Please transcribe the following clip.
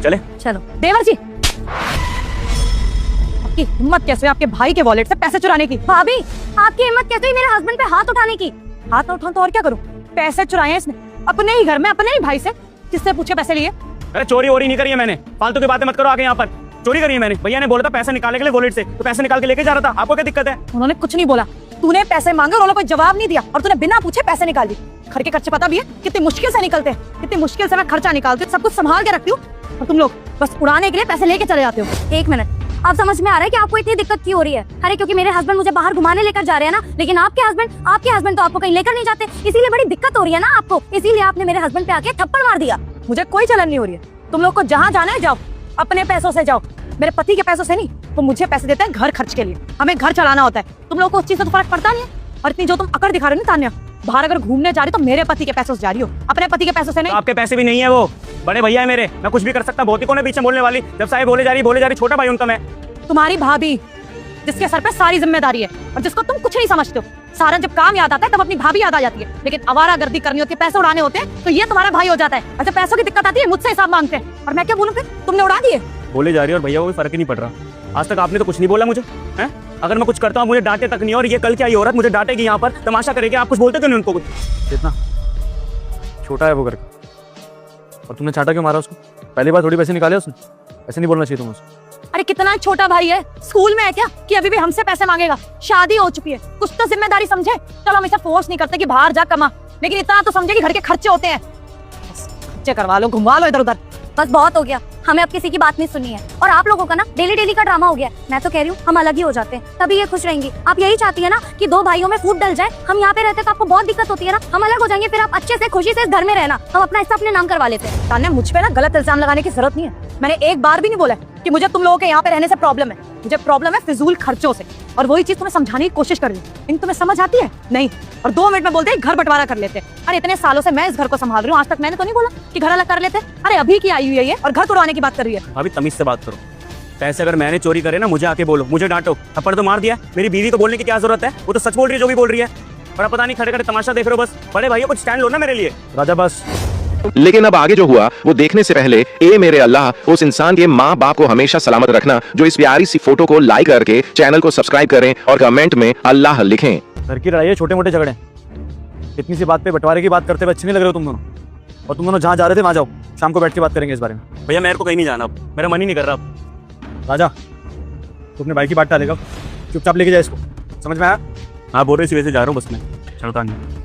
चले चलो। देवर जी, आपकी हिम्मत कैसे है आपके भाई के वॉलेट से पैसे चुराने की? भाभी, आपकी हिम्मत कैसे हुई मेरे हस्बैंड पे हाथ उठाने की? हाथ ना उठाऊं तो और क्या करूं? पैसे चुराए हैं इसने अपने ही घर में, अपने ही भाई से, जिससे पूछे पैसे लिए। अरे चोरी वोरी नहीं करी है मैंने, फालतू की बातें मत करो आगे यहाँ पर। चोरी करी है मैंने, भैया ने बोला था पैसे निकालने के लिए वॉलेट से, तो पैसे निकाल के लेके जा रहा था। आपको क्या दिक्कत है? उन्होंने कुछ नहीं बोला, तूने पैसे मांगे और उन्होंने कोई जवाब नहीं दिया और तूने बिना पूछे पैसे निकाल दिए। घर के खर्चे पता भी है कितनी मुश्किल से निकलते हैं, कितनी मुश्किल से मैं खर्चा निकालती हूँ, सब कुछ संभाल के रखती हूँ और तुम लोग बस उड़ाने के लिए पैसे लेके चले जाते हो। एक मिनट, आप समझ में आ रहा है कि आपको इतनी दिक्कत क्यों हो रही है? अरे क्योंकि मेरे हस्बैंड मुझे बाहर घुमाने लेकर जा रहे हैं ना, लेकिन आपके हस्बैंड तो आपको कहीं लेकर नहीं जाते, इसीलिए बड़ी दिक्कत हो रही है ना आपको, इसीलिए आपने मेरे हस्बैंड पे आके थप्पड़ मार दिया। मुझे कोई जलन नहीं हो रही है, तुम लोग को जहाँ जाना है जाओ, अपने पैसों से जाओ, मेरे पति के पैसों से नहीं। तो मुझे पैसे देते हैं घर खर्च के लिए, हमें घर चलाना होता है, तुम लोग को उस चीज से तो फर्क पड़ता नहीं है। और इतनी जो तुम अकड़ दिखा रहे हो ना तान्या, बाहर अगर घूमने जा रही तो मेरे पति के पैसों से जा रही हो, अपने पति के पैसों से नहीं। आपके पैसे भी नहीं है, वो बड़े भैया है मेरे, मैं कुछ भी कर सकता। बहुत ही कौन है पीछे बोलने वाली? जब साहब बोले जा रही, छोटा भाई उनका मैं। तुम्हारी भाभी, जिसके सर पे सारी जिम्मेदारी है और जिसको तुम कुछ नहीं समझते हो। सारा जब काम याद आता है तब अपनी भाभी याद आ जाती है, लेकिन आवारागर्दी करनी होती है, पैसे उड़ाने होते हैं तो ये तुम्हारा भाई हो जाता है। अच्छा, पैसों की दिक्कत आती है, मुझसे हिसाब मांगते हैं और मैं क्या बोलूं? फिर तुमने उड़ा दिए। बोले जा रही है और भैया को कोई फर्क ही नहीं पड़ रहा। आज तक आपने तो कुछ नहीं बोला मुझे, हैं? अगर मैं कुछ करता हूँ मुझे डांटे तक नहीं, और ये कल क्या ये औरत मुझे डांटेगी यहाँ पर, तमाशा करेगी। आप कुछ बोलते क्यों नहीं उनको? कुछ इतना छोटा है वो घर का, और तुमने चाटा क्यों मारा उसको? पहली बार थोड़ी पैसे निकाले उसने, ऐसे नहीं बोलना चाहिए तुम्हें उसको। अरे कितना छोटा भाई है, स्कूल में है क्या कि अभी भी हमसे पैसे मांगेगा? शादी हो चुकी है, कुछ तो जिम्मेदारी समझे। चलो हम इसे फोर्स नहीं करते कि बाहर जा कमा, लेकिन इतना तो समझे कि घर के खर्चे होते हैं। खर्चे करवा लो, घुमा लो इधर उधर, बस बहुत हो गया। हमें अब किसी की बात नहीं सुननी है, और आप लोगों का ना डेली का ड्रामा हो गया। मैं तो कह रही हूँ हम अलग ही हो जाते हैं, तभी ये खुश रहेंगी। आप यही चाहती है ना कि दो भाइयों में फूट डल जाए? हम यहाँ पे रहते तो आपको बहुत दिक्कत होती है ना, हम अलग हो जाएंगे, फिर आप अच्छे से खुशी से इस घर में रहना, हम अपना हिस्सा अपने नाम करवा लेते हैं। तान्या, मुझ पे ना गलत इल्जाम लगाने की जरूरत नहीं है। मैंने एक बार भी नहीं बोला कि मुझे तुम लोगों के यहाँ पे रहने से प्रॉब्लम है, मुझे प्रॉब्लम है फिजूल खर्चों से, और वही चीज तुम्हें समझाने की कोशिश कर रही हूँ, लेकिन तुम्हें समझ आती है नहीं। और 2 मिनट में बोलते हैं घर बंटवारा कर लेते हैं। अरे इतने सालों से मैं इस घर को संभाल रही हूँ, आज तक मैंने तो नहीं बोला कि घर अलग कर लेते। अरे अभी की आई हुई है ये, और घर तोड़वाने की बात कर रही है। अभी तमीज से बात करो। पैसे अगर मैंने चोरी करे ना, मुझे आके बोलो, मुझे डांटो। थप्पड़ तो मार दिया, मेरी बीवी को बोलने की क्या जरूरत है? वो तो सच बोल रही है जो भी बोल रही है। बड़ा पता नहीं, खड़े खड़े तमाशा देख रहे हो बस। बड़े भाइयों कुछ स्टैंड लो ना मेरे लिए। राजा बस। लेकिन अब आगे जो हुआ वो देखने से पहले ए मेरे अल्लाह उस इंसान के माँ बाप को हमेशा सलामत रखना जो इस प्यारी सी फोटो को लाइक करके चैनल को सब्सक्राइब करें और कमेंट में अल्लाह लिखें। घर की लड़ाई है, छोटे मोटे झगड़े, इतनी सी बात पे बंटवारे की बात करते हुए अच्छे नहीं लग रहे हो तुम दोनों। और तुम दोनों जहाँ जा रहे थे वहाँ जाओ, शाम को बैठ के बात करेंगे इस बारे में। भैया मेरे को कहीं नहीं जाना, अब मेरा मन ही नहीं कर रहा। अब राजा, तू अपने भाई की बात टालेगा, चुपचाप लेके जाए इसको, समझ में आया? हाँ बोल रहे इसी वजह से जा रहा हूँ बस मैं। चलो तान्या।